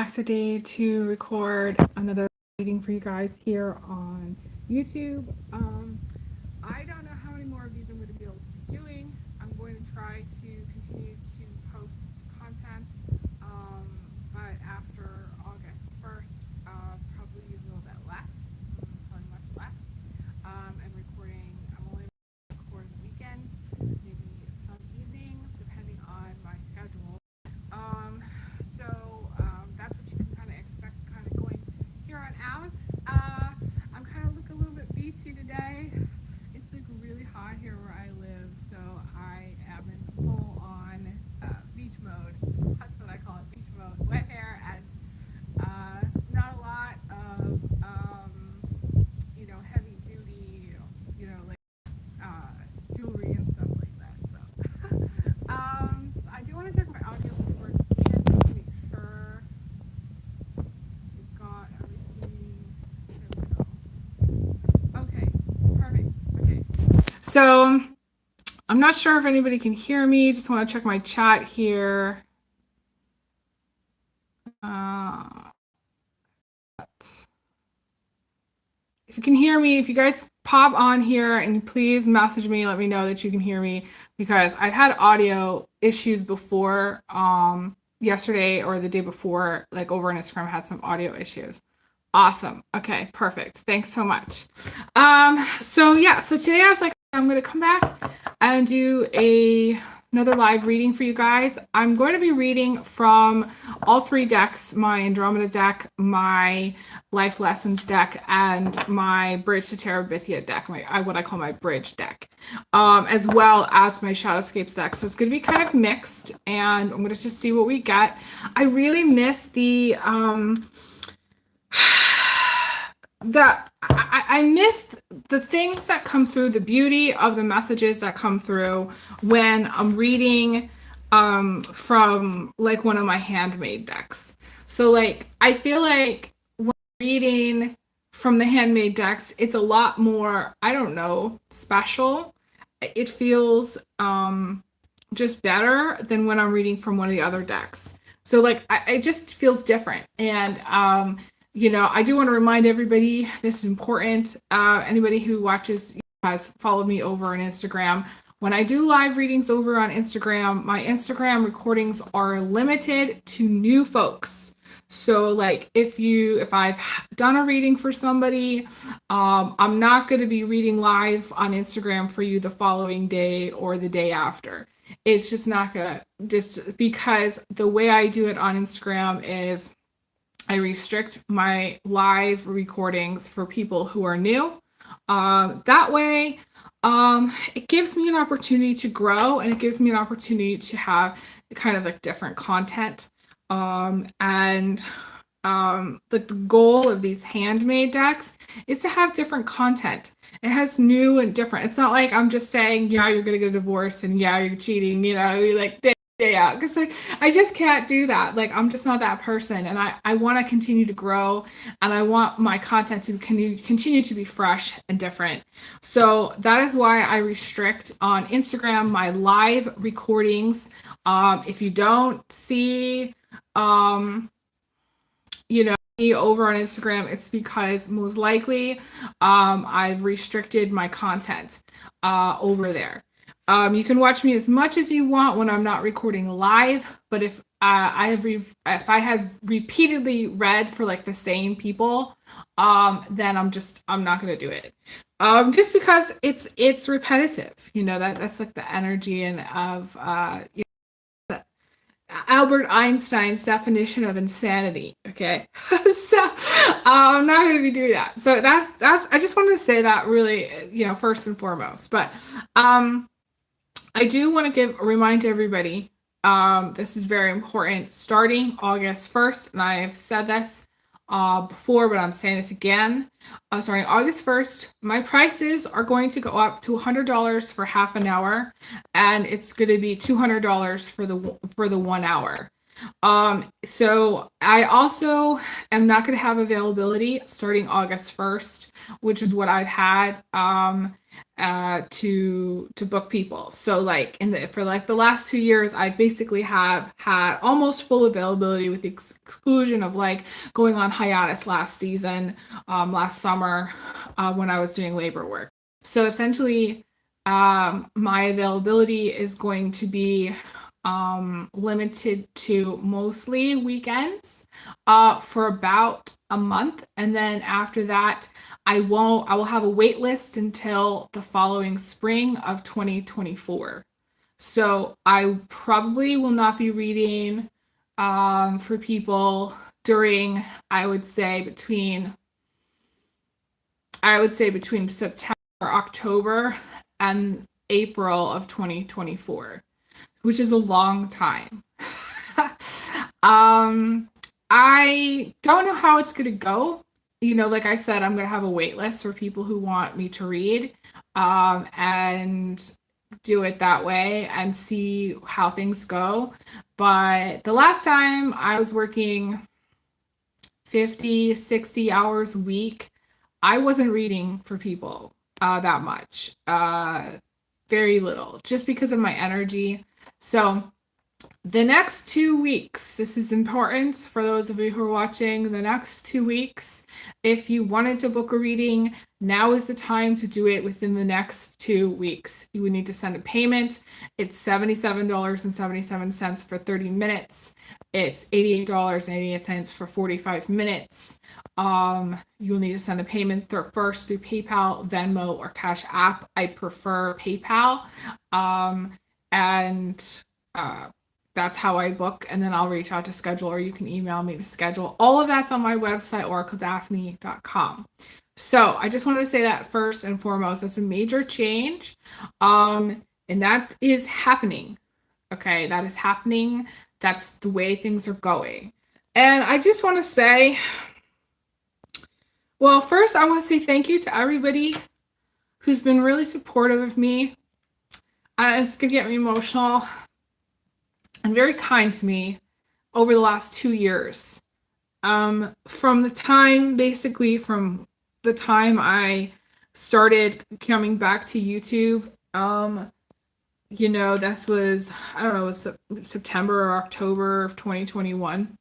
asked today to record another reading for you guys here on YouTube. I don't know how many more of these I'm going to be able to be doing. I'm going to try to continue to post content, um, but after August 1st, probably a little bit less, probably much less. And recording, I'm only recording weekends, maybe some evenings, depending on my schedule. Um, that's what you can kind of expect, kind of going here on out. I'm kind of looking a little bit beachy today. It's like really hot here where I live, so I am in full on beach mode. That's what I call it, beach mode. Wet hair and not a lot of heavy duty, like jewelry and stuff like that. So I do want to check my audio before again, just to make sure we've got everything. There we go. Okay, perfect. Okay. So I'm not sure if anybody can hear me. Just want to check my chat here. If you can hear me, if you guys pop on here and please message me, let me know that you can hear me, because I've had audio issues before. Yesterday or the day before, like over on Instagram, I had some audio issues. Awesome. Okay, perfect. Thanks so much. So today I was like, I'm gonna come back and do another live reading for you guys. I'm going to be reading from all three decks: my Andromeda deck, my Life Lessons deck, and my Bridge to Terabithia deck, what I call my bridge deck, as well as my Shadowscapes deck. So it's going to be kind of mixed, and I'm going to just see what we get. I really miss I miss the things that come through, the beauty of the messages that come through when I'm reading from like one of my handmade decks. So like I feel like when I'm reading from the handmade decks, it's a lot more, I don't know, special. It feels just better than when I'm reading from one of the other decks. So like it just feels different. And I do want to remind everybody, this is important. Anybody who watches has followed me over on Instagram. When I do live readings over on Instagram, my Instagram recordings are limited to new folks. So like if I've done a reading for somebody, I'm not going to be reading live on Instagram for you the following day or the day after. It's just not gonna, just because the way I do it on Instagram is I restrict my live recordings for people who are new. That way, it gives me an opportunity to grow, and it gives me an opportunity to have kind of like different content. The goal of these handmade decks is to have different content. It has new and different. It's not like I'm just saying, yeah, you're gonna get a divorce and yeah, you're cheating, like day out, because like I just can't do that. Like I'm just not that person, and I want to continue to grow, and I want my content to continue to be fresh and different. So that is why I restrict on Instagram my live recordings. If you don't see me over on Instagram, it's because most likely I've restricted my content over there. You can watch me as much as you want when I'm not recording live, but if I have repeatedly read for like the same people, then I'm not gonna do it. Just because it's repetitive, that's like the energy and of Albert Einstein's definition of insanity. Okay, so I'm not going to be doing that. So that's I just wanted to say that really, first and foremost. But I do want to remind everybody, this is very important. Starting August 1st, and I have said this before, but I'm saying this again. Starting August 1st, my prices are going to go up to $100 for half an hour, and it's going to be $200 for the 1 hour. So I also am not going to have availability starting August 1st, which is what I've had to book people. So like for like the last 2 years, I basically have had almost full availability with the exclusion of like going on hiatus last season, last summer, when I was doing labor work. So essentially, my availability is going to be limited to mostly weekends for about a month, and then after that I will have a wait list until the following spring of 2024. So I probably will not be reading for people during I would say between September, October, and April of 2024, which is a long time. um, I don't know how it's gonna go. Like I said, I'm gonna have a wait list for people who want me to read, and do it that way and see how things go. But the last time I was working 50, 60 hours a week, I wasn't reading for people that much. Very little, just because of my energy. So the next 2 weeks, this is important for those of you who are watching. The next 2 weeks, if you wanted to book a reading, now is the time to do it within the next 2 weeks. You would need to send a payment. It's $77.77 for 30 minutes. It's $88.88 for 45 minutes. You'll need to send a payment first through PayPal, Venmo, or Cash App. I prefer PayPal. And that's how I book, and then I'll reach out to schedule, or you can email me to schedule. All of that's on my website, oracledaphne.com. So I just wanted to say that first and foremost, that's a major change. And that is happening. Okay, that is happening. That's the way things are going. And I just want to say, well, first I want to say thank you to everybody who's been really supportive of me. It's gonna get me emotional, and very kind to me over the last 2 years. From the time I started coming back to YouTube, this was, I don't know, it was September or October of 2021,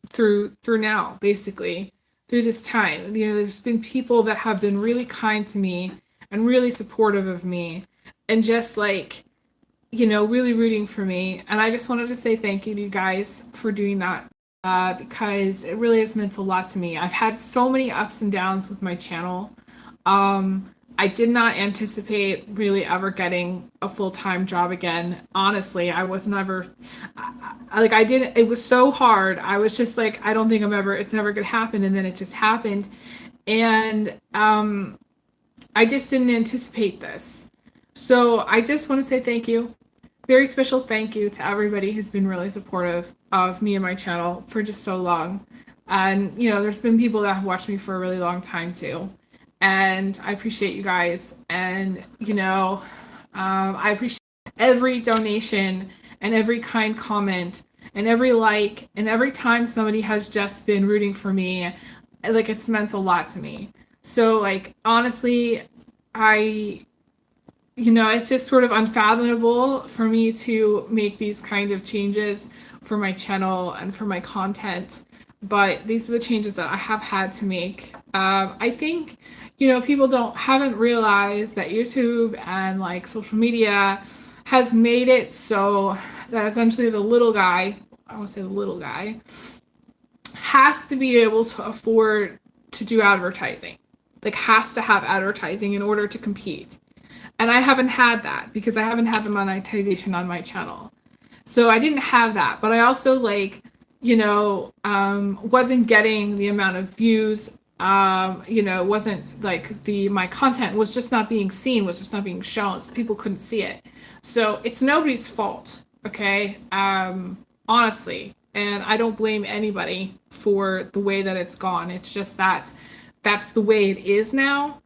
through now, basically, through this time. There's been people that have been really kind to me and really supportive of me, and just like, really rooting for me. And I just wanted to say thank you to you guys for doing that, because it really has meant a lot to me. I've had so many ups and downs with my channel. I did not anticipate really ever getting a full-time job again. Honestly, I was never, I didn't, it was so hard. I was just like, I don't think it's never gonna happen. And then it just happened. And I just didn't anticipate this. So I just want to say thank you. Very special thank you to everybody who's been really supportive of me and my channel for just so long. And, there's been people that have watched me for a really long time too. And I appreciate you guys. And, I appreciate every donation and every kind comment and every like, and every time somebody has just been rooting for me. Like, it's meant a lot to me. So, like, honestly, it's just sort of unfathomable for me to make these kind of changes for my channel and for my content. But these are the changes that I have had to make. I think, people haven't realized that YouTube and like social media has made it so that essentially the little guy has to be able to afford to do advertising. Like, has to have advertising in order to compete. And I haven't had that because I haven't had the monetization on my channel. So I didn't have that. But I also wasn't getting the amount of views. Wasn't like my content was just not being seen, was just not being shown. So people couldn't see it. So it's nobody's fault. Okay. Honestly. And I don't blame anybody for the way that it's gone. It's just that's the way it is now.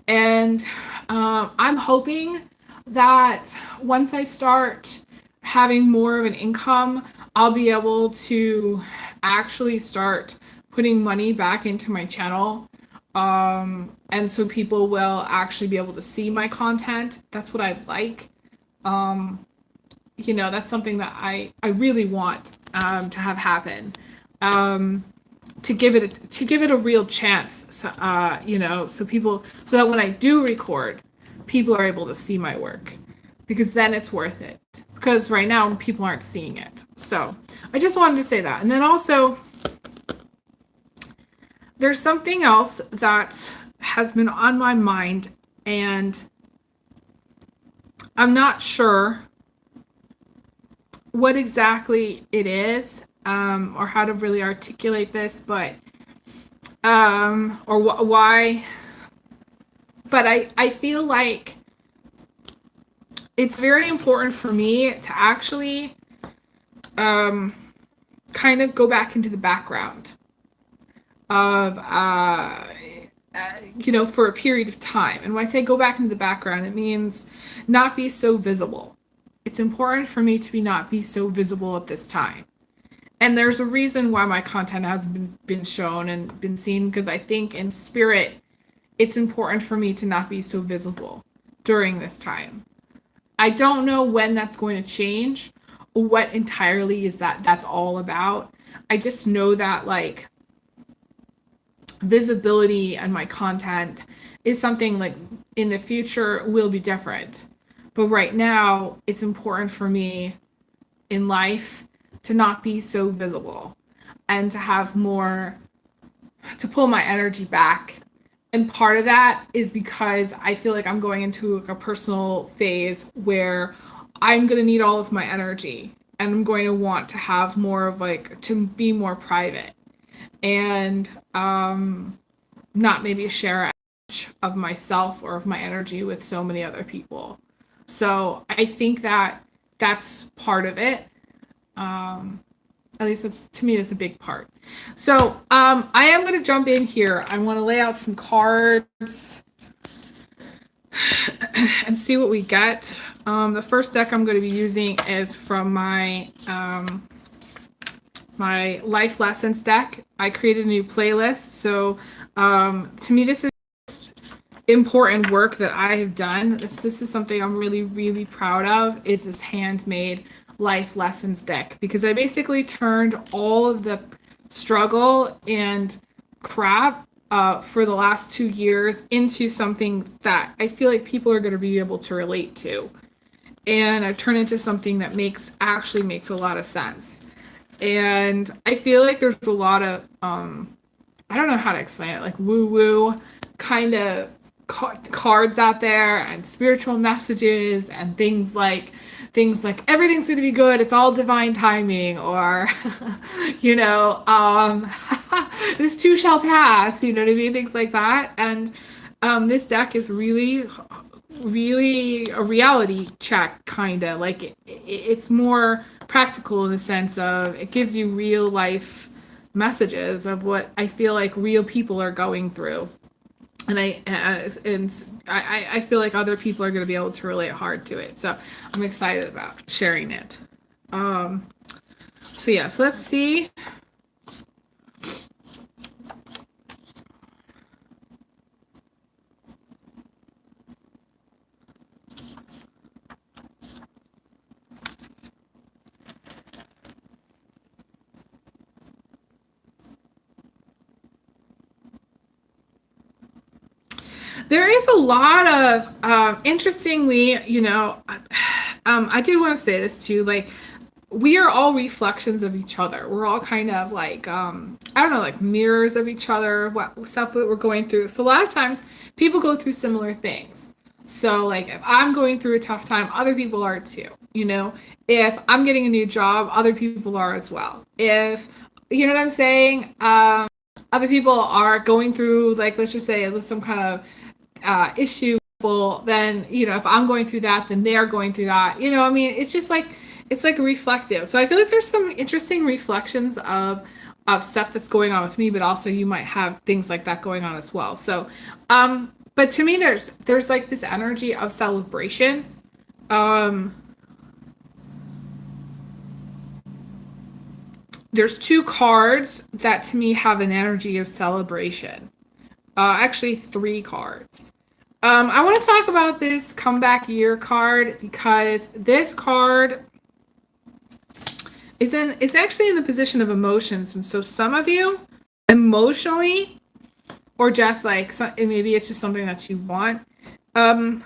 And I'm hoping that once I start having more of an income, I'll be able to actually start putting money back into my channel. And so people will actually be able to see my content. That's what I'd like. That's something that I really want to have happen. To give it a real chance. So, so that when I do record, people are able to see my work, because then it's worth it. Because right now people aren't seeing it. So I just wanted to say that. And then also, there's something else that has been on my mind, and I'm not sure what exactly it is, or how to really articulate this, but why. But I feel like it's very important for me to actually kind of go back into the background of for a period of time. And when I say go back into the background, it means not be so visible. It's important for me to not be so visible at this time. And there's a reason why my content has been shown and been seen, because I think in spirit, it's important for me to not be so visible during this time. I don't know when that's going to change, what entirely is that's all about. I just know that, like, visibility and my content is something, like, in the future will be different. But right now, it's important for me in life to not be so visible and to have more, to pull my energy back. And part of that is because I feel like I'm going into like a personal phase where I'm going to need all of my energy, and I'm going to want to have more of, like, to be more private, and not maybe share much of myself or of my energy with so many other people. So I think that that's part of it. At least that's, to me, that's a big part. So I am going to jump in here. I want to lay out some cards and see what we get. The first deck I'm going to be using is from my my life lessons deck. I created a new playlist. So to me, this is important work that I have done. This is something I'm really, really proud of, is this handmade life lessons deck, because I basically turned all of the struggle and crap for the last 2 years into something that I feel like people are going to be able to relate to, and I've turned it into something that actually makes a lot of sense. And I feel like there's a lot of I don't know how to explain it, like woo woo kind of cards out there, and spiritual messages, and things like everything's going to be good, it's all divine timing, or this too shall pass, you know what I mean, things like that. And this deck is really a reality check, kind of like it's more practical in the sense of it gives you real life messages of what I feel like real people are going through. And I feel like other people are going to be able to relate hard to it. So I'm excited about sharing it. So let's see. There is a lot of, interestingly, I did want to say this too, like, we are all reflections of each other. We're all kind of like, I don't know, like mirrors of each other, what stuff that we're going through. So a lot of times people go through similar things. So, like, if I'm going through a tough time, other people are too, If I'm getting a new job, other people are as well. If, you know what I'm saying? Other people are going through, like, let's just say some kind of issue, then if I'm going through that, then they're going through that. I mean, it's just like, it's like reflective. So I feel like there's some interesting reflections of stuff that's going on with me, but also you might have things like that going on as well. So but to me, there's like this energy of celebration, there's two cards that to me have an energy of celebration. Actually, three cards. I want to talk about this comeback year card because this card it's actually in the position of emotions, and so some of you emotionally, or just like maybe it's just something that you want, um,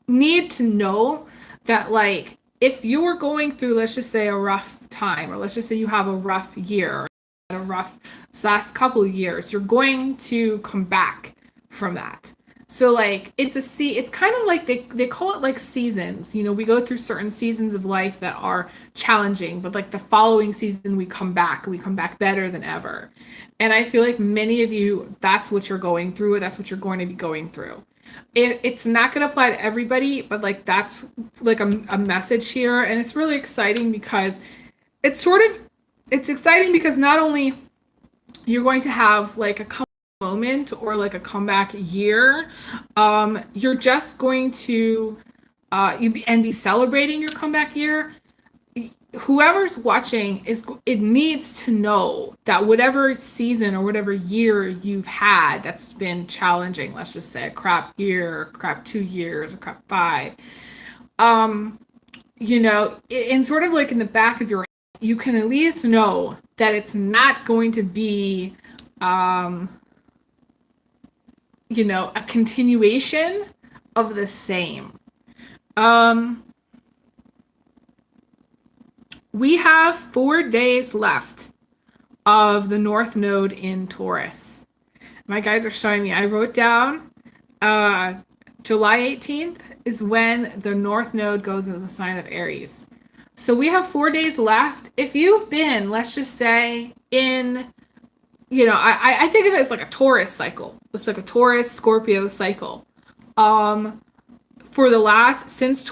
need to know that like if you are going through, let's just say, a rough time, or let's just say you have a rough year, or a rough last couple of years, you're going to come back from that. So like it's kind of like they call it like seasons. You know, we go through certain seasons of life that are challenging, but like the following season we come back better than ever. And I feel like many of you, that's what you're going through, that's what you're going to be going through. It's not going to apply to everybody, but like that's like a message here, and it's really exciting because it's sort of it's exciting because not only you're going to have like a moment or like a comeback year, you're just going to and be celebrating your comeback year. Whoever's watching it needs to know that whatever season or whatever year you've had that's been challenging, let's just say a crap year, crap 2 years, a crap five, you know, in sort of like in the back of your head, you can at least know that it's not going to be you know, a continuation of the same. We have 4 days left of the North Node in Taurus. My guys are showing me. I wrote down July 18th is when the North Node goes into the sign of Aries. So we have 4 days left. If you've been, let's just say, in, you know, I think of it as like a Taurus cycle. It's like a Taurus Scorpio cycle. For the last, since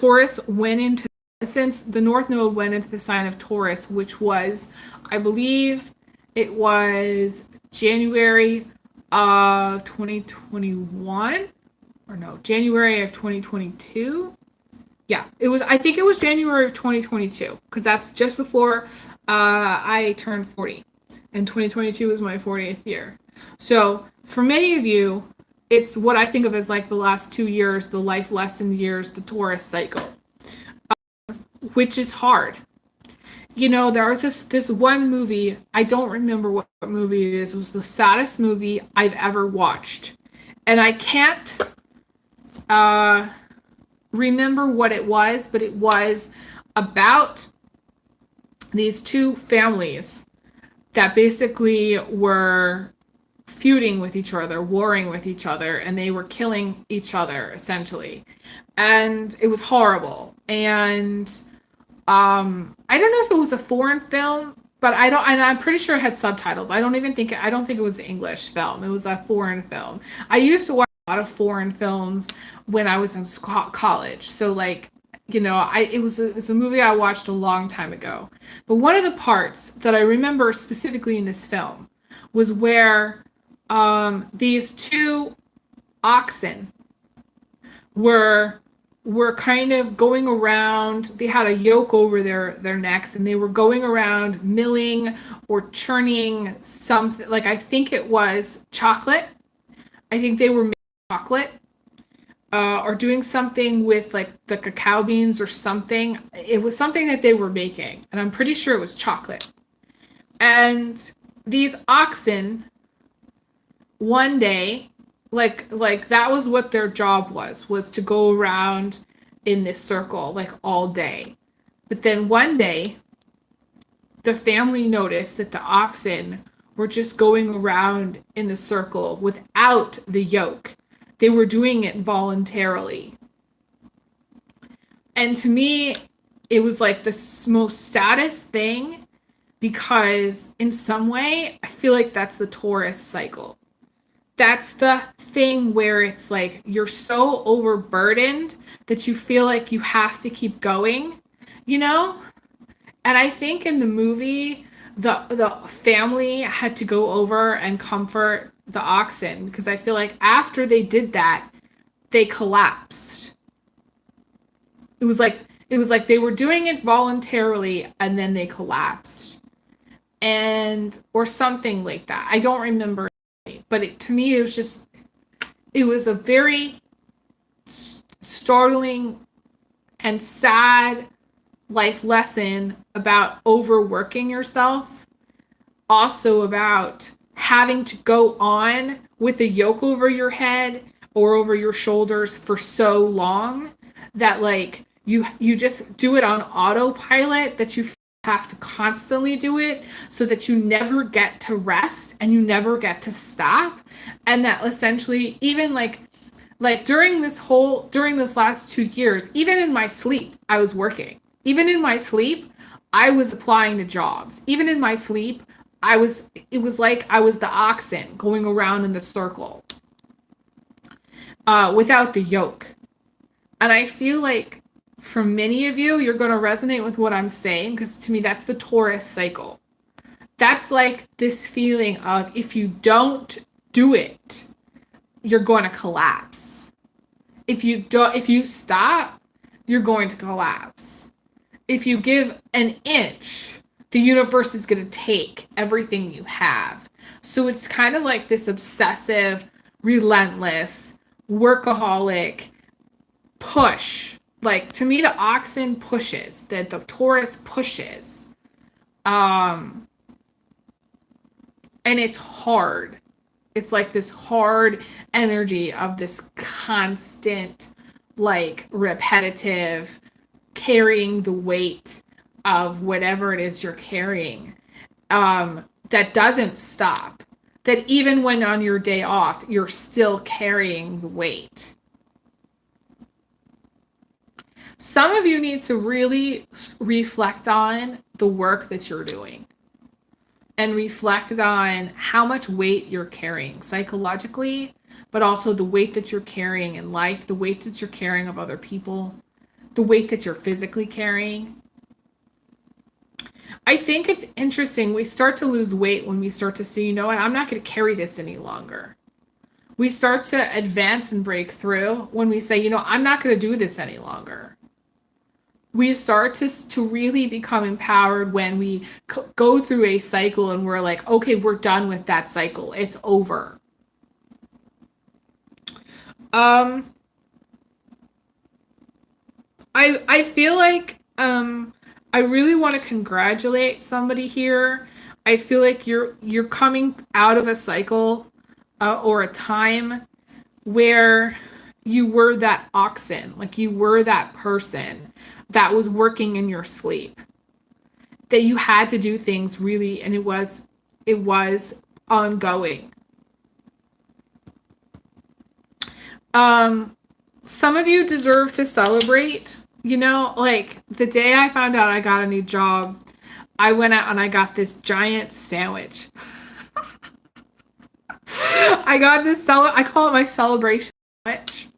the North Node went into the sign of Taurus, which was, I believe, it was January of 2021, or no, January of 2022. Yeah, it was. I think it was January of 2022 because that's just before I turned 40, and 2022 was my 40th year. So for many of you, it's what I think of as like the last 2 years, the life lesson years, the Taurus cycle, which is hard. You know, there was this one movie, I don't remember what movie it is. It was the saddest movie I've ever watched. And I can't remember what it was, but it was about these two families that basically were feuding with each other, warring with each other, and they were killing each other essentially. And it was horrible. And I don't know if it was a foreign film, but I'm pretty sure it had subtitles. I don't think it was an English film. It was a foreign film. I used to watch a lot of foreign films when I was in college. So like, you know, it was a movie I watched a long time ago. But one of the parts that I remember specifically in this film was where these two oxen were kind of going around. They had a yoke over their necks, and they were going around milling or churning something. Like I think it was chocolate. I think they were making chocolate, or doing something with like the cacao beans or something. It was something that they were making, and I'm pretty sure it was chocolate. And these oxen, one day, like that was what their job was to go around in this circle like all day. But then one day the family noticed that the oxen were just going around in the circle without the yoke. They were doing it voluntarily. And to me, it was like the most saddest thing, because in some way I feel like that's the Taurus cycle. That's the thing where it's like you're so overburdened that you feel like you have to keep going, you know? And I think in the movie, the family had to go over and comfort the oxen, because I feel like after they did that, they collapsed. It was like It was like they were doing it voluntarily and then they collapsed. And or something like that. I don't remember, but to me it was just it was a very startling and sad life lesson about overworking yourself, also about having to go on with a yoke over your head or over your shoulders for so long that like you just do it on autopilot, that you have to constantly do it, so that you never get to rest and you never get to stop. And that essentially, even like during this last 2 years, even in my sleep I was working. Even in my sleep I was applying to jobs. Even in my sleep it was like I was the oxen going around in the circle, without the yoke. And I feel like for many of you, you're going to resonate with what I'm saying, because to me, that's the Taurus cycle. That's like this feeling of if you don't do it, you're going to collapse. If you stop, you're going to collapse. If you give an inch, the universe is going to take everything you have. So it's kind of like this obsessive, relentless, workaholic push. Like, to me, the oxen pushes, the Taurus pushes. And it's hard. It's like this hard energy of this constant, like, repetitive carrying the weight of whatever it is you're carrying, that doesn't stop. That even when on your day off, you're still carrying the weight. Some of you need to really reflect on the work that you're doing and reflect on how much weight you're carrying psychologically, but also the weight that you're carrying in life, the weight that you're carrying of other people, the weight that you're physically carrying. I think it's interesting. We start to lose weight when we start to see, you know what, I'm not going to carry this any longer. We start to advance and break through when we say, you know, I'm not going to do this any longer. We start to really become empowered when we go through a cycle and we're like, okay, we're done with that cycle. It's over. I feel like I really want to congratulate somebody here. I feel like you're coming out of a cycle, or a time where you were that oxen, like you were that person that was working in your sleep, that you had to do things really, and it was ongoing. Some of you deserve to celebrate. You know, like the day I found out I got a new job, I went out and I got this giant sandwich. I got this I call it my celebration sandwich.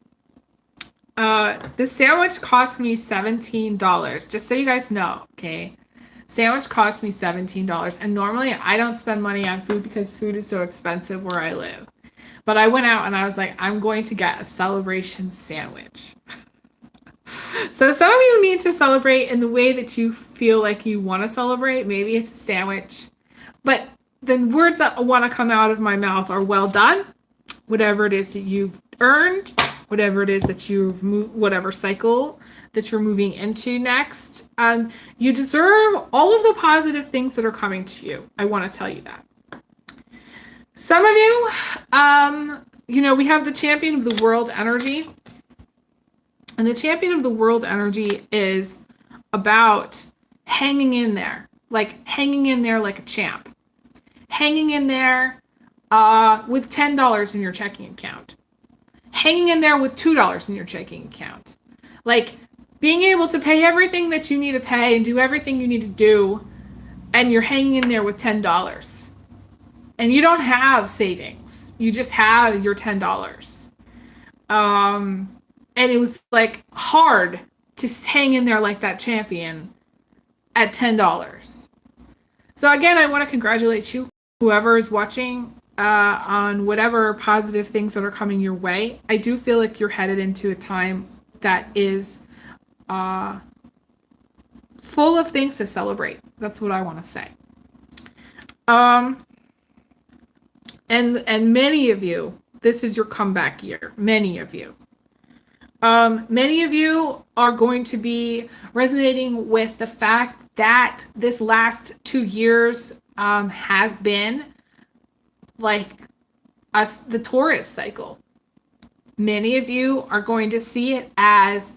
The sandwich cost me $17, just so you guys know, okay? Sandwich cost me $17, and normally I don't spend money on food because food is so expensive where I live. But I went out and I was like, I'm going to get a celebration sandwich. So some of you need to celebrate in the way that you feel like you want to celebrate. Maybe it's a sandwich. But the words that want to come out of my mouth are well done. Whatever it is that you've earned, whatever it is that you've moved, whatever cycle that you're moving into next, you deserve all of the positive things that are coming to you. I want to tell you that. Some of you, you know, we have the champion of the world energy. And the champion of the world energy is about hanging in there like a champ. Hanging in there with $10 in your checking account. Hanging in there with $2 in your checking account. Like being able to pay everything that you need to pay and do everything you need to do, and you're hanging in there with $10. And you don't have savings. You just have your $10. And it was like hard to hang in there like that champion at $10. So again, I want to congratulate you, whoever is watching, on whatever positive things that are coming your way. I do feel like you're headed into a time that is full of things to celebrate. That's what I want to say. Um, and many of you, this is your comeback year. Many of you. Many of you are going to be resonating with the fact that this last 2 years has been like the Taurus cycle. Many of you are going to see it as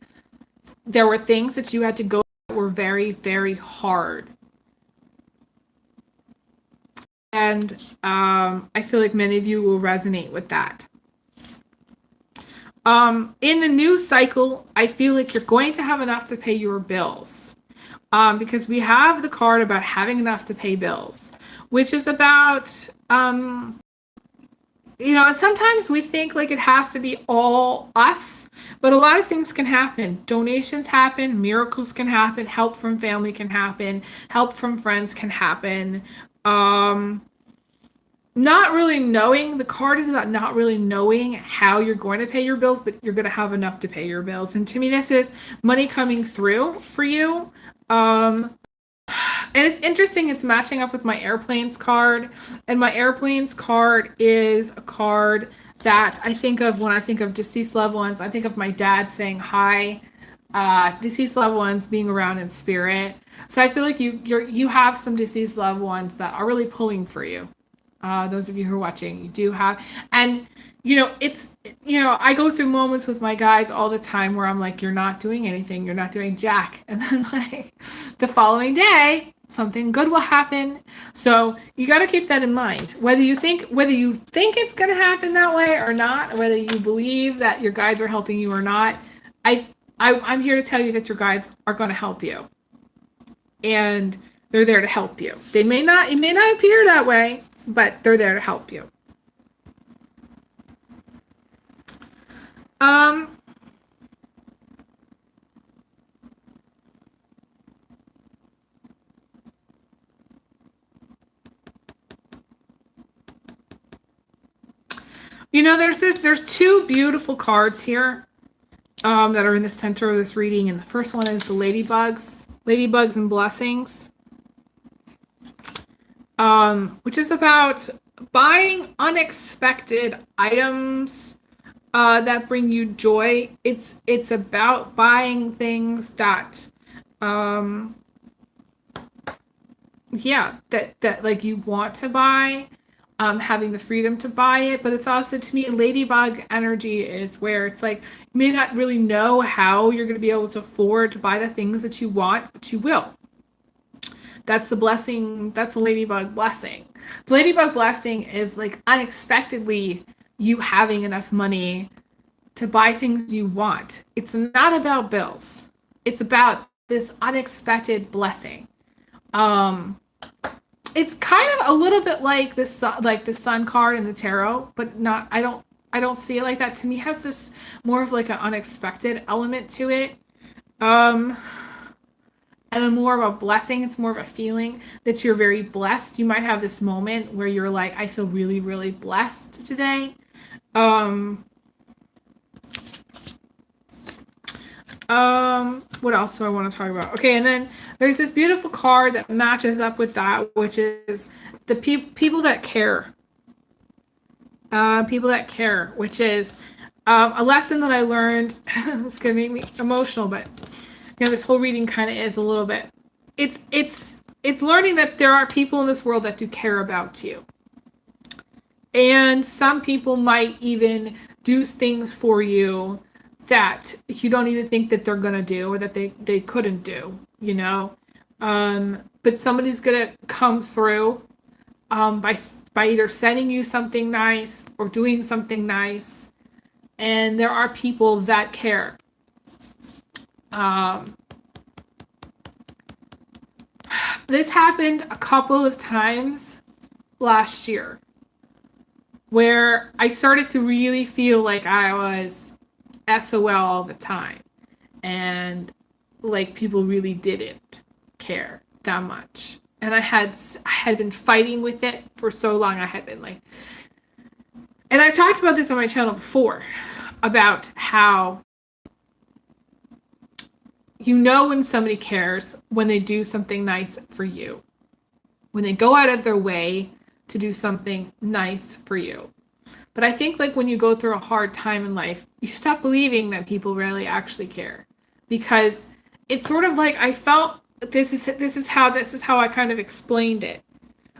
there were things that you had to go that were very, very hard. And I feel like many of you will resonate with that. In the new cycle, I feel like you're going to have enough to pay your bills. Because we have the card about having enough to pay bills, which is about, sometimes we think like it has to be all us, but a lot of things can happen. Donations happen, miracles can happen, help from family can happen, help from friends can happen. Not really knowing, the card is about not really knowing how you're going to pay your bills, but you're going to have enough to pay your bills. And to me, this is money coming through for you. And it's interesting, it's matching up with my airplanes card. And my airplanes card is a card that I think of when I think of deceased loved ones. I think of my dad saying hi, deceased loved ones being around in spirit. So I feel like you have some deceased loved ones that are really pulling for you. Those of you who are watching, you do have, and I go through moments with my guides all the time where I'm like, you're not doing anything, you're not doing jack. And then like the following day, something good will happen. So you got to keep that in mind, whether you think it's going to happen that way or not, whether you believe that your guides are helping you or not. I'm here to tell you that your guides are going to help you, and they're there to help you. It may not appear that way, but they're there to help you. There's two beautiful cards here that are in the center of this reading, and the first one is the ladybugs and blessings. Which is about buying unexpected items that bring you joy. It's about buying things that that like you want to buy, having the freedom to buy it. But it's also, to me, ladybug energy is where it's like you may not really know how you're going to be able to afford to buy the things that you want, but you will. That's the blessing. That's the ladybug blessing. The ladybug blessing is like unexpectedly you having enough money to buy things you want. It's not about bills. It's about this unexpected blessing. It's kind of a little bit like the sun card in the tarot, but not. I don't see it like that. To me, it has this more of like an unexpected element to it. And more of a blessing. It's more of a feeling that you're very blessed. You might have this moment where you're like, I feel really, really blessed today. What else do I want to talk about? Okay, and then there's this beautiful card that matches up with that, which is the people that care. People that care, which is a lesson that I learned. It's gonna make me emotional, but this whole reading kind of is a little bit. It's learning that there are people in this world that do care about you, and some people might even do things for you that you don't even think that they're gonna do or that they couldn't do. But somebody's gonna come through by either sending you something nice or doing something nice, and there are people that care. This happened a couple of times last year where I started to really feel like I was SOL all the time, and like people really didn't care that much. And I had been fighting with it for so long. I had been like, and I talked about this on my channel before about how you know when somebody cares when they do something nice for you, when they go out of their way to do something nice for you. But I think like when you go through a hard time in life, you stop believing that people really actually care, because it's sort of like I felt this is how I kind of explained it.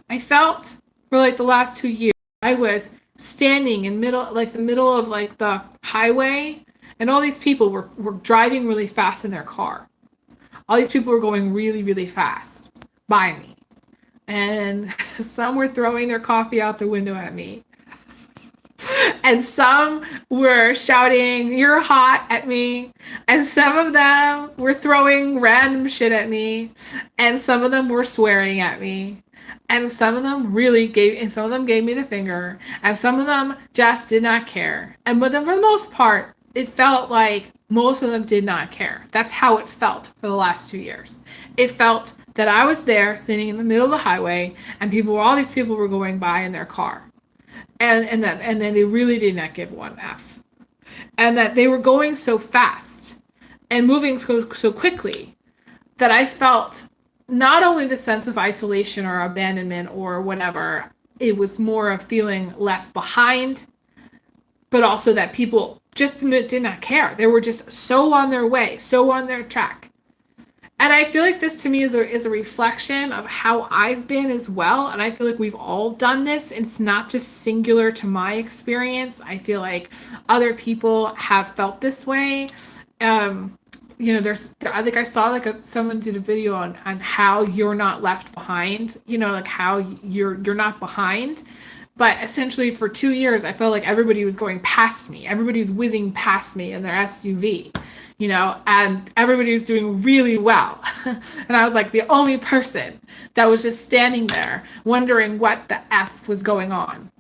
I felt for like the last 2 years I was standing in the middle of like the highway, and all these people were driving really fast in their car. All these people were going really, really fast by me. And some were throwing their coffee out the window at me. And some were shouting, "You're hot," at me. And some of them were throwing random shit at me. And some of them were swearing at me. And some of them some of them gave me the finger. And some of them just did not care. But then for the most part, it felt like most of them did not care. That's how it felt for the last 2 years. It felt that I was there standing in the middle of the highway, and all these people were going by in their car. And then they really did not give one F. And that they were going so fast and moving so quickly that I felt not only the sense of isolation or abandonment or whatever, it was more of feeling left behind, but also that people just did not care. They were just so on their way, so on their track. And I feel like this to me is a reflection of how I've been as well. And I feel like we've all done this. It's not just singular to my experience. I feel like other people have felt this way. I think I saw someone did a video on how you're not left behind, like how you're not behind. But essentially for 2 years, I felt like everybody was going past me. Everybody was whizzing past me in their SUV, and everybody was doing really well. And I was like the only person that was just standing there wondering what the F was going on.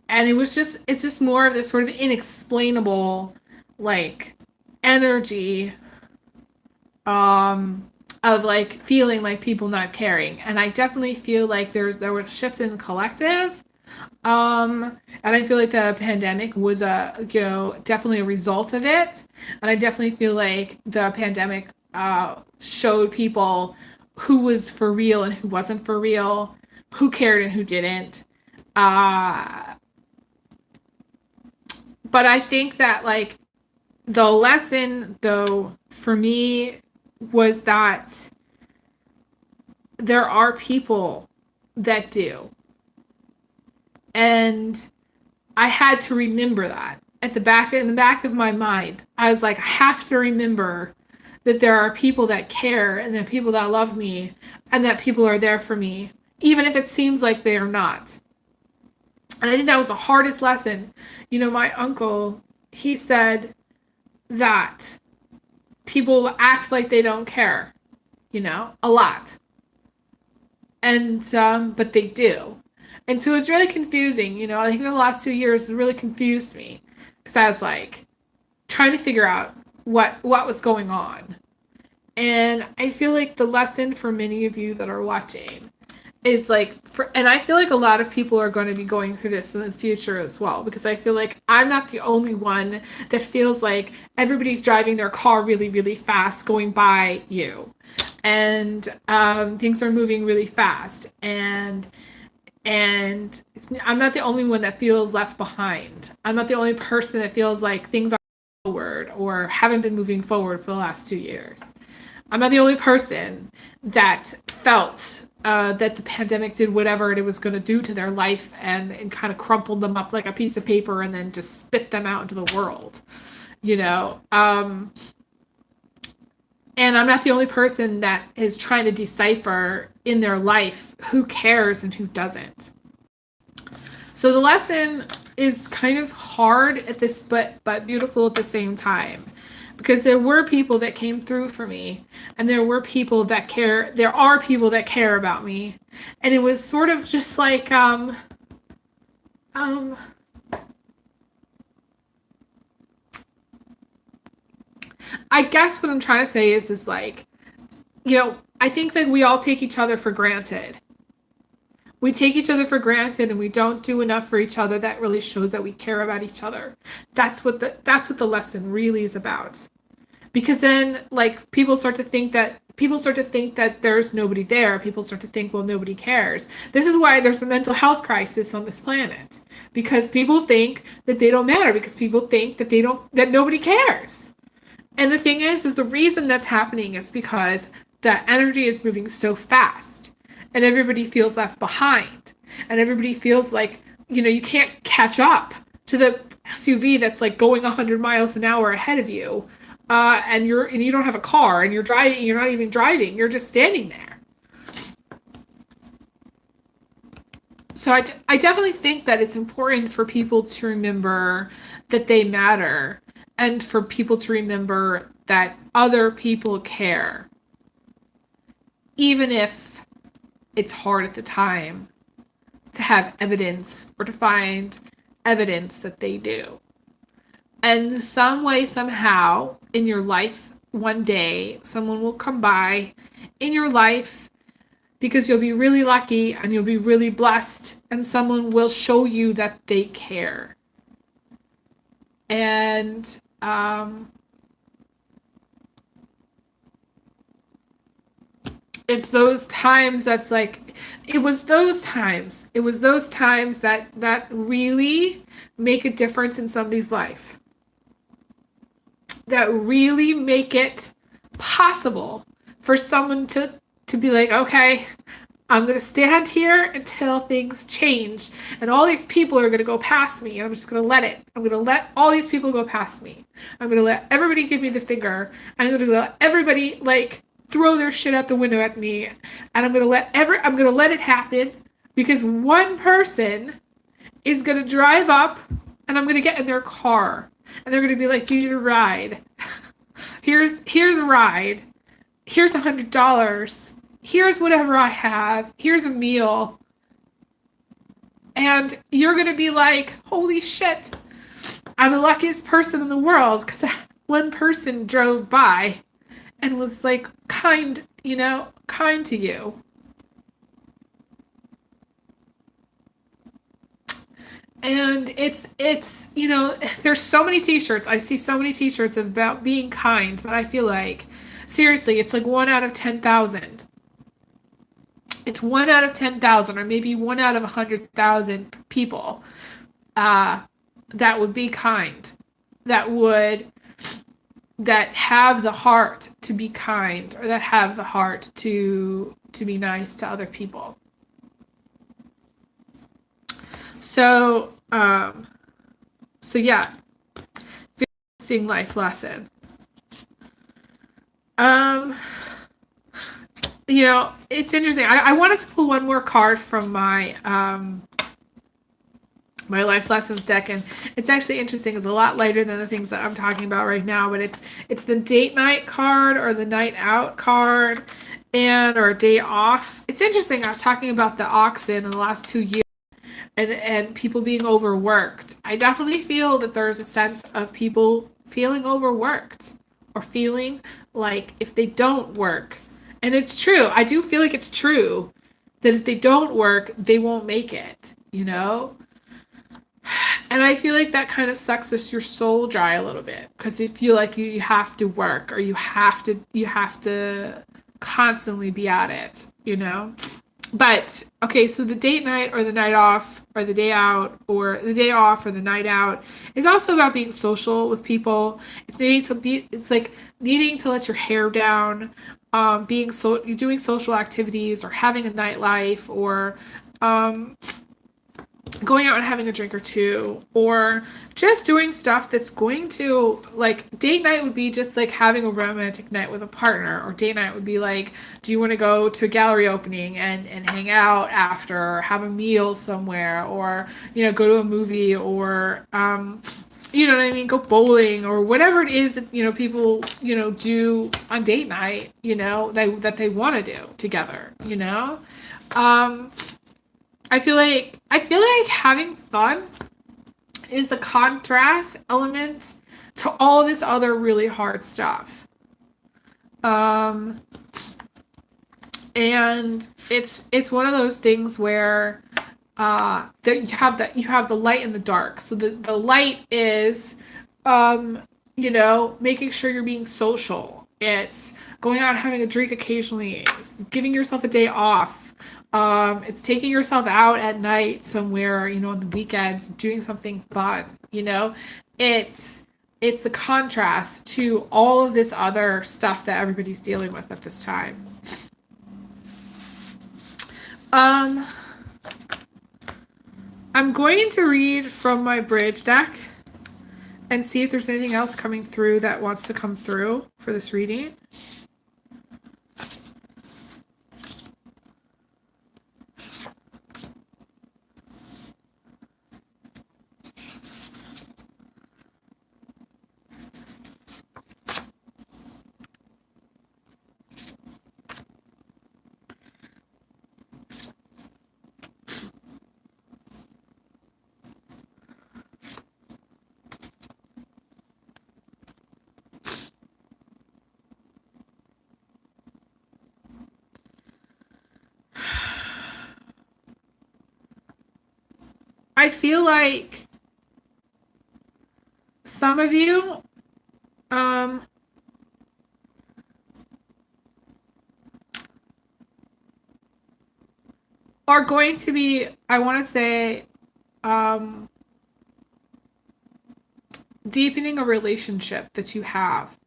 And it's just more of this sort of inexplainable, like, energy, of like feeling like people not caring. And I definitely feel like there were shifts in the collective. And I feel like the pandemic was definitely a result of it. And I definitely feel like the pandemic showed people who was for real and who wasn't for real, who cared and who didn't. But I think that like the lesson though for me was that there are people that do. And I had to remember that in the back of my mind. I was like, I have to remember that there are people that care and that people that love me and that people are there for me, even if it seems like they are not. And I think that was the hardest lesson. My uncle, he said that people act like they don't care, a lot. And, but they do. And so it's really confusing, I think the last 2 years really confused me because I was like trying to figure out what was going on. And I feel like the lesson for many of you that are watching is like, and I feel like a lot of people are going to be going through this in the future as well, because I feel like I'm not the only one that feels like everybody's driving their car really, really fast going by you. And things are moving really fast. And I'm not the only one that feels left behind. I'm not the only person that feels like things are forward or haven't been moving forward for the last 2 years. I'm not the only person that felt that the pandemic did whatever it was going to do to their life and kind of crumpled them up like a piece of paper and then just spit them out into the world, and I'm not the only person that is trying to decipher in their life who cares and who doesn't. So the lesson is kind of hard at this, but beautiful at the same time. Because there were people that came through for me, and there were people that care. There are people that care about me, and it was sort of just like I guess what I'm trying to say is like, I think that we all take each other for granted. We take each other for granted and we don't do enough for each other that really shows that we care about each other. That's what the lesson really is about. because then like people start to think that there's nobody there. People start to think, well, nobody cares. This is why there's a mental health crisis on this planet, because people think that they don't matter, because people think that that nobody cares. And the thing is the reason that's happening is because that energy is moving so fast and everybody feels left behind, and everybody feels like, you can't catch up to the SUV that's like going 100 miles an hour ahead of you. And you don't have a car, and you're not even driving, you're just standing there. So I definitely think that it's important for people to remember that they matter, and for people to remember that other people care, even if it's hard at the time to have evidence or to find evidence that they do. And some way, somehow, in your life, one day, someone will come by in your life, because you'll be really lucky and you'll be really blessed, and someone will show you that they care. And it's those times that's like, it was those times that really make a difference in somebody's life, that really make it possible for someone to be like, okay, I'm going to stand here until things change, and all these people are going to go past me, and I'm just going to I'm going to let all these people go past me. I'm going to let everybody give me the finger. I'm going to let everybody like throw their shit out the window at me, and I'm going to let it happen, because one person is going to drive up, and I'm going to get in their car, and they're going to be like, do you need a ride? Here's a ride. Here's $100. Here's whatever I have. Here's a meal. And you're going to be like, holy shit, I'm the luckiest person in the world, because one person drove by and was like kind to you. And it's there's so many t-shirts. I see so many t-shirts about being kind, but I feel like, seriously, it's like 1 out of 10,000. It's 1 out of 10,000, or maybe 1 out of 100,000 people that would be kind, that have the heart to be kind, or that have the heart to be nice to other people. So yeah, very interesting life lesson. It's interesting. I wanted to pull one more card from my my life lessons deck, and it's actually interesting. It's a lot lighter than the things that I'm talking about right now, but it's the date night card, or the night out card, or a day off. It's interesting. I was talking about the oxen in the last 2 years, and people being overworked. I definitely feel that there's a sense of people feeling overworked, or feeling like if they don't work, and it's true. I do feel like it's true that if they don't work, they won't make it, And I feel like that kind of sucks your soul dry a little bit, because you feel like you have to work, or you have to constantly be at it, But okay, so the date night, or the night off, or the day out, or the day off, or the night out is also about being social with people. It's like needing to let your hair down, you're doing social activities, or having a nightlife, or going out and having a drink or two, or just doing stuff that's going to, like, date night would be just like having a romantic night with a partner, or date night would be like, do you want to go to a gallery opening and hang out after, or have a meal somewhere, or go to a movie, or you know what I mean, go bowling, or whatever it is that people do on date night, that they want to do together. I feel like having fun is the contrast element to all this other really hard stuff. And it's one of those things where that you have the light and the dark. So the light is making sure you're being social. It's going out and having a drink occasionally. It's giving yourself a day off. It's taking yourself out at night somewhere, on the weekends, doing something fun. It's the contrast to all of this other stuff that everybody's dealing with at this time. I'm going to read from my bridge deck and see if there's anything else coming through that wants to come through for this reading. I feel like some of you are going to be, I want to say, deepening a relationship that you have.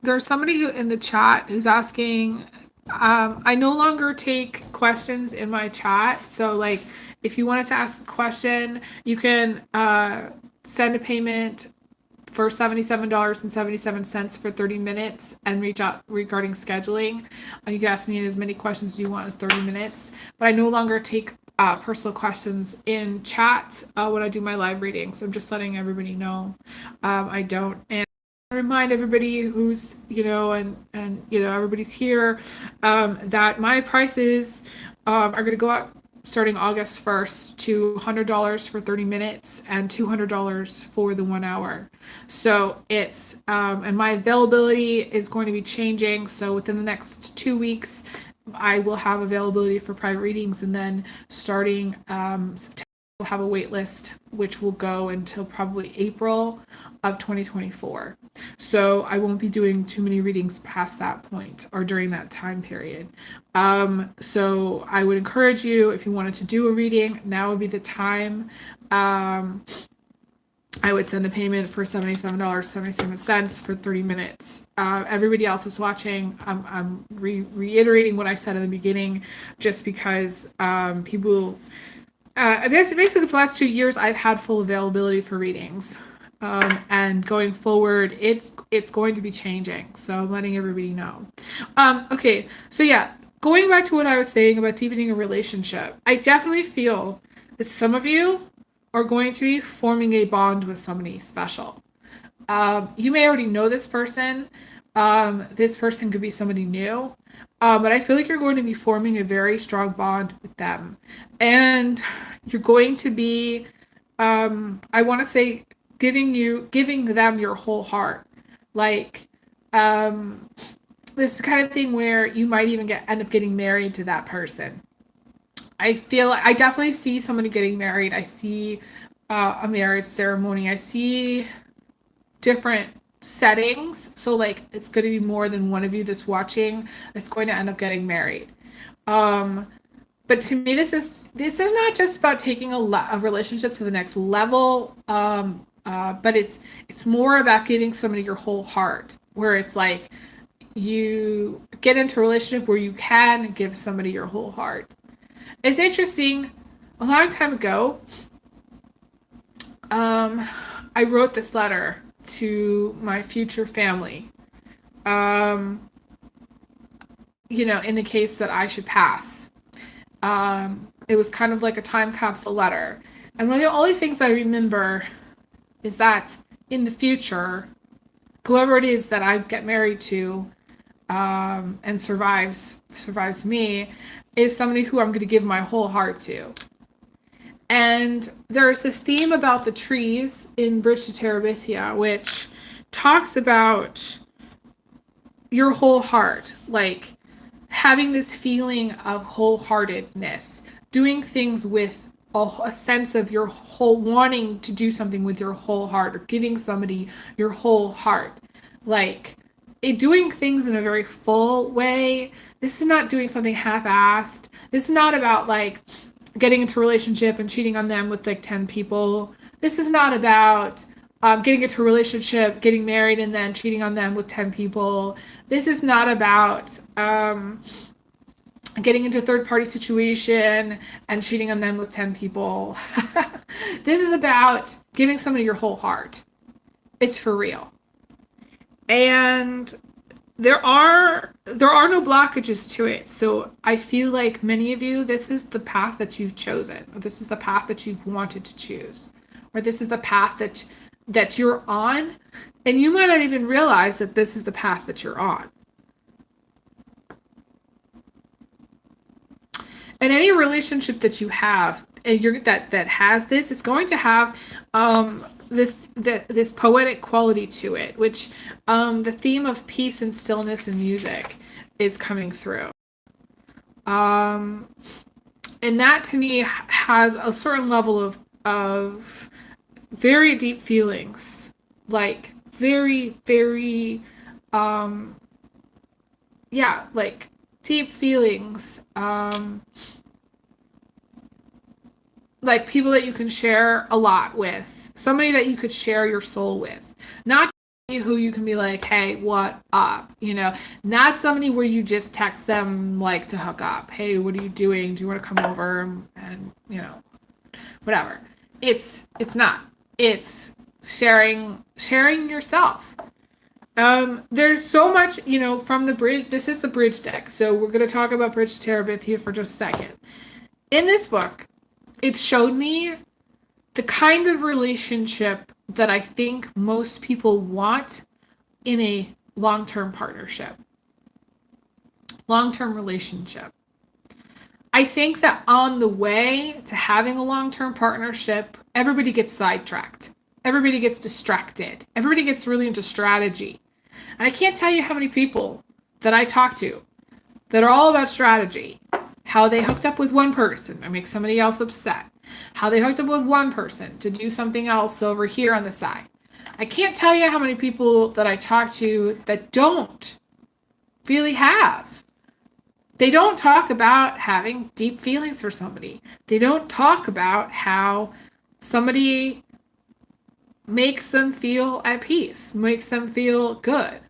There's somebody who in the chat who's asking, I no longer take questions in my chat. So like if you wanted to ask a question, you can send a payment for $77.77 for 30 minutes and reach out regarding scheduling. You can ask me as many questions as you want as 30 minutes. But I no longer take personal questions in chat when I do my live reading. So I'm just letting everybody know I don't. And remind everybody who's and everybody's here that my prices are going to go up starting August 1st to $100 for 30 minutes and $200 for the 1 hour. So it's and my availability is going to be changing. So within the next 2 weeks I will have availability for private readings, and then starting September we'll have a wait list which will go until probably April of 2024. So I won't be doing too many readings past that point or during that time period. So I would encourage you, if you wanted to do a reading, now would be the time. I would send a payment for $77.77 for 30 minutes. Everybody else is watching. I'm reiterating what I said in the beginning, just because people. Basically, for the last 2 years, I've had full availability for readings. And going forward, it's going to be changing. So I'm letting everybody know. Okay, so yeah, going back to what I was saying about deepening a relationship, I definitely feel that some of you are going to be forming a bond with somebody special. You may already know this person. This person could be somebody new. But I feel like you're going to be forming a very strong bond with them. And you're going to be, I want to say, giving them your whole heart. Like, this is the kind of thing where you might even end up getting married to that person. I feel I definitely see somebody getting married. I see a marriage ceremony. I see different settings. So like it's going to be more than one of you that's watching that's going to end up getting married. But to me, this is not just about taking a relationship to the next level. But it's more about giving somebody your whole heart, where it's like you get into a relationship where you can give somebody your whole heart. It's interesting. A long time ago, I wrote this letter to my future family. In the case that I should pass. It was kind of like a time capsule letter. And one of the only things I remember is that in the future, whoever it is that I get married to and survives me is somebody who I'm going to give my whole heart to. And there's this theme about the trees in Bridge to Terabithia, which talks about your whole heart, like having this feeling of wholeheartedness, doing things with a sense of your whole wanting to do something with your whole heart, or giving somebody your whole heart. Like, doing things in a very full way. This is not doing something half-assed. This is not about like getting into a relationship and cheating on them with like 10 people. This is not about getting into a relationship, getting married, and then cheating on them with 10 people. This is not about getting into a third-party situation and cheating on them with 10 people. This is about giving somebody your whole heart. It's for real. And there are no blockages to it. So I feel like many of you, this is the path that you've chosen, or this is the path that you've wanted to choose, or this is the path that you're on, and you might not even realize that this is the path that you're on. And any relationship that you have, and that has this, is going to have this poetic quality to it, which the theme of peace and stillness in music is coming through. And that to me has a certain level of very deep feelings, like very, very, like deep feelings, like people that you can share a lot with, somebody that you could share your soul with, not who you can be like, hey, what up, not somebody where you just text them like to hook up, hey, what are you doing, do you want to come over, and whatever. It's not, it's sharing yourself. There's so much, from the bridge. This is the bridge deck, so we're going to talk about bridge tarot with you for just a second. In this book, it showed me the kind of relationship that I think most people want in a long-term partnership, long-term relationship. I think that on the way to having a long-term partnership, everybody gets sidetracked. Everybody gets distracted. Everybody gets really into strategy. And I can't tell you how many people that I talk to that are all about strategy. How they hooked up with one person and make somebody else upset. How they hooked up with one person to do something else over here on the side. I can't tell you how many people that I talk to that don't really have. They don't talk about having deep feelings for somebody. They don't talk about how somebody makes them feel at peace, makes them feel good.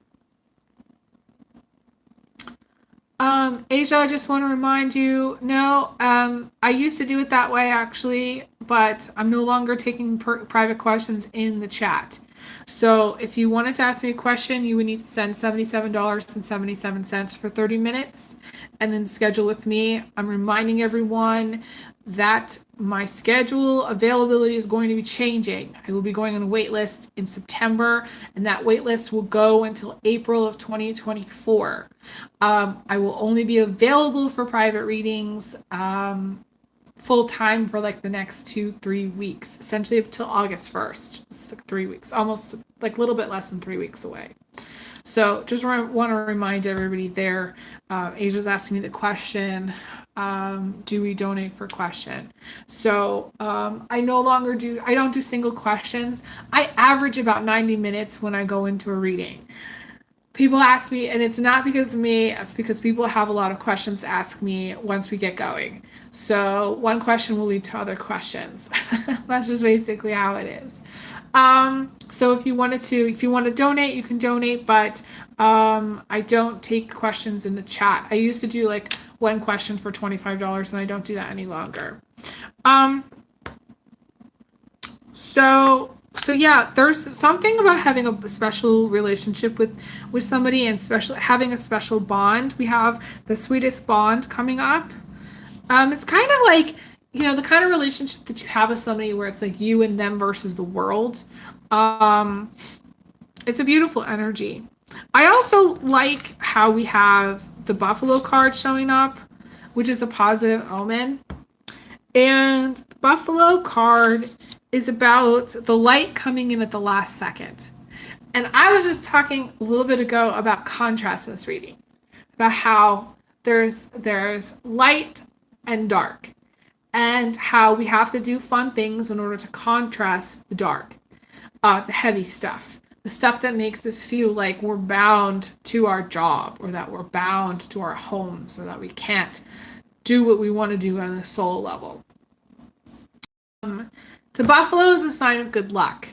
Asia, I just want to remind you, no, I used to do it that way actually, but I'm no longer taking private questions in the chat. So if you wanted to ask me a question, you would need to send $77.77 for 30 minutes and then schedule with me. I'm reminding everyone that my schedule availability is going to be changing. I will be going on a wait list in September, and that wait list will go until April of 2024. I will only be available for private readings full time for like the next 2-3 weeks, essentially up till August 1st. It's like 3 weeks, almost like a little bit less than 3 weeks away. So just want to remind everybody there. Asia's asking me the question, do we donate for question? So I don't do single questions. I average about 90 minutes when I go into a reading. People ask me, and it's not because of me, it's because people have a lot of questions to ask me once we get going. So one question will lead to other questions. That's just basically how it is. So if you want to donate, you can donate, but I don't take questions in the chat. I used to do like one question for $25, and I don't do that any longer. So yeah, there's something about having a special relationship with somebody, and having a special bond. We have the sweetest bond coming up. It's kind of like, the kind of relationship that you have with somebody where it's like you and them versus the world. It's a beautiful energy. I also like how we have the buffalo card showing up, which is a positive omen. And the buffalo card is about the light coming in at the last second. And I was just talking a little bit ago about contrast in this reading, about how there's light and dark. and how we have to do fun things in order to contrast the dark, the heavy stuff, the stuff that makes us feel like we're bound to our job or that we're bound to our homes or that we can't do what we want to do on a soul level. The buffalo is a sign of good luck.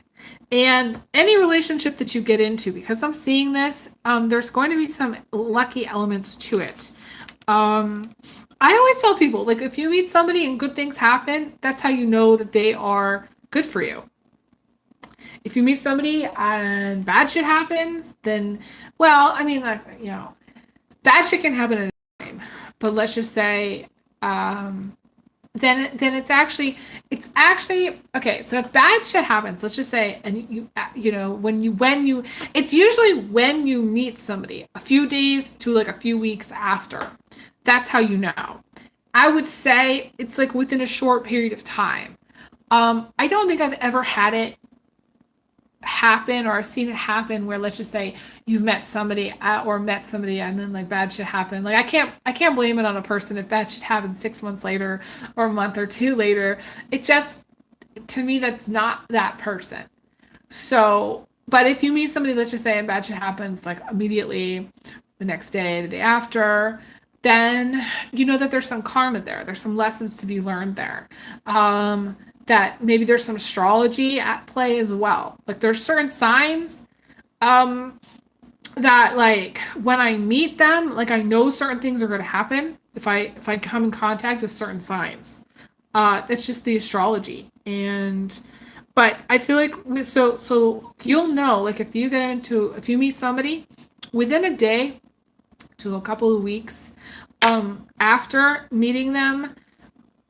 And any relationship that you get into, because I'm seeing this, there's going to be some lucky elements to it. I always tell people, like, if you meet somebody and good things happen, that's how you know that they are good for you. If you meet somebody and bad shit happens, then, well, I mean, like, you know, bad shit can happen at a time. But let's just say, then it's actually okay. So if bad shit happens, let's just say, and you know when you it's usually when you meet somebody a few days to like a few weeks after. That's how you know. I would say it's like within a short period of time. I don't think I've ever had it happen, or I've seen it happen where, let's just say, you've met somebody or met somebody and then like bad shit happened. Like I can't blame it on a person if bad shit happened 6 months later or a month or two later. It just, to me, that's not that person. So, but if you meet somebody, let's just say, and bad shit happens like immediately, the next day, the day after, then you know that there's some karma there. There's some lessons to be learned there. That maybe there's some astrology at play as well. Like there's certain signs that, like, when I meet them, like I know certain things are going to happen if I come in contact with certain signs. That's just the astrology. And but I feel like so you'll know, like, if you meet somebody within a day to a couple of weeks after meeting them,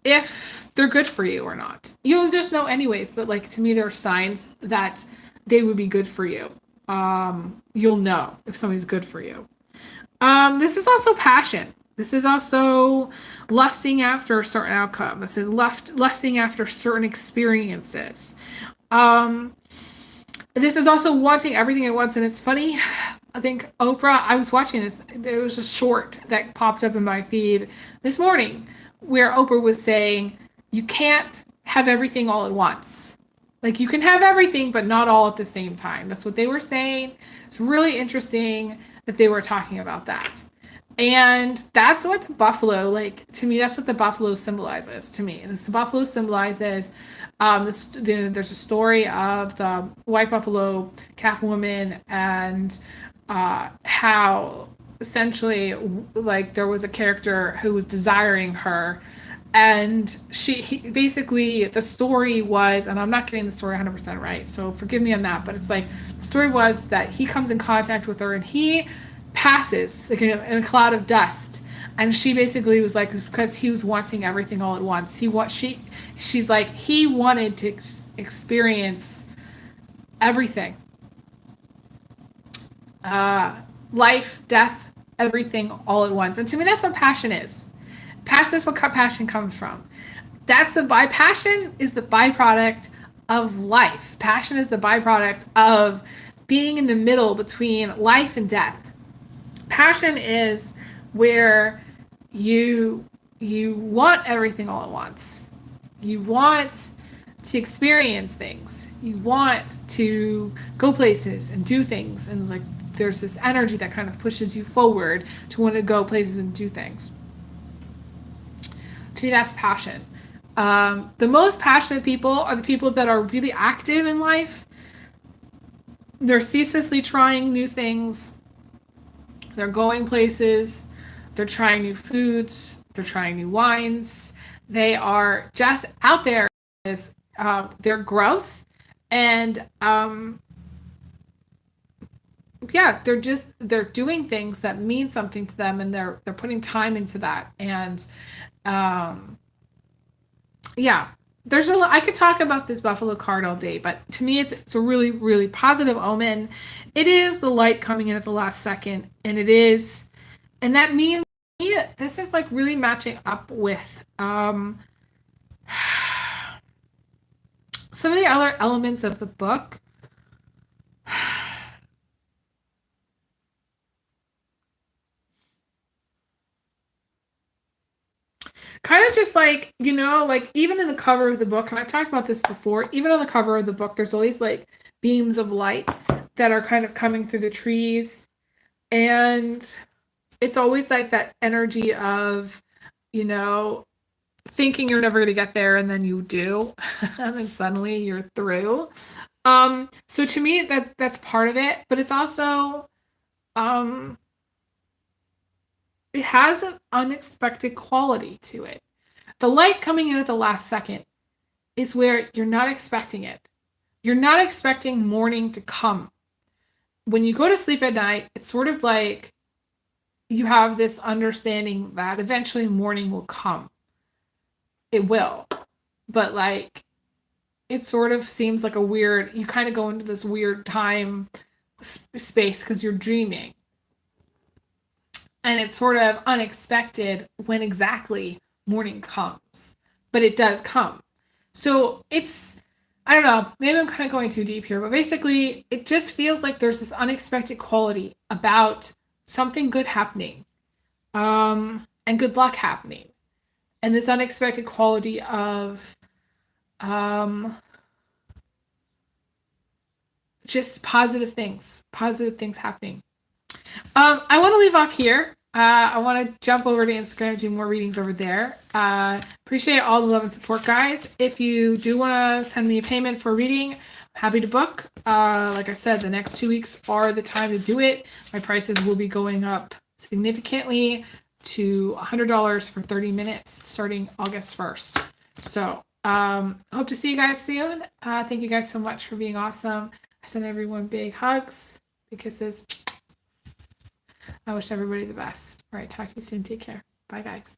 if they're good for you or not. You'll just know anyways, but like, to me, there are signs that they would be good for you. You'll know if somebody's good for you. This is also passion. This is also lusting after a certain outcome. This is lusting after certain experiences. This is also wanting everything at once. And it's funny, I think Oprah, I was watching this, there was a short that popped up in my feed this morning where Oprah was saying, you can't have everything all at once. Like, you can have everything, but not all at the same time. That's what they were saying. It's really interesting that they were talking about that. And that's what the buffalo, like, to me, that's what the buffalo symbolizes to me. This buffalo symbolizes, there's a story of the white buffalo calf woman and how essentially, like, there was a character who was desiring her, and basically, the story was, and I'm not getting the story 100% right, so forgive me on that, but it's like, the story was that he comes in contact with her and he passes like in a cloud of dust, and she basically was like, because he was wanting everything all at once. She's like, he wanted to experience everything, life, death, everything all at once. And to me, that's what passion is. Passion is what passion comes from. Passion is the byproduct of life. Passion is the byproduct of being in the middle between life and death. Passion is where you want everything all at once. You want to experience things. You want to go places and do things, and like, there's this energy that kind of pushes you forward to want to go places and do things. To me, that's passion. The most passionate people are the people that are really active in life. They're ceaselessly trying new things. They're going places. They're trying new foods. They're trying new wines. They are just out there as their growth. And yeah, they're doing things that mean something to them, and they're putting time into that. And yeah, I could talk about this buffalo card all day, but to me, it's a really, really positive omen. It is the light coming in at the last second, and that means this is like really matching up with some of the other elements of the book. Kind of just like, you know, like even in the cover of the book, and I've talked about this before, even on the cover of the book, there's all these like beams of light that are kind of coming through the trees. And it's always like that energy of, you know, thinking you're never going to get there and then you do. And then suddenly you're through. So to me, that's part of it, but it's also, um, it has an unexpected quality to it. The light coming in at the last second is where you're not expecting it. You're not expecting morning to come. When you go to sleep at night, it's sort of like you have this understanding that eventually morning will come. It will. But like, it sort of seems like a weird, you kind of go into this weird time space because you're dreaming. And it's sort of unexpected when exactly morning comes. But it does come. So it's, I don't know, maybe I'm kind of going too deep here, but basically it just feels like there's this unexpected quality about something good happening, and good luck happening. And this unexpected quality of just positive things happening. I want to leave off here. I want to jump over to Instagram, do more readings over there. Appreciate all the love and support, guys. If you do want to send me a payment for a reading, I'm happy to book. Like I said, the next 2 weeks are the time to do it. My prices will be going up significantly to $100 for 30 minutes starting August 1st. So hope to see you guys soon. Thank you guys so much for being awesome. I send everyone big hugs, big kisses. I wish everybody the best. All right, talk to you soon. Take care. Bye, guys.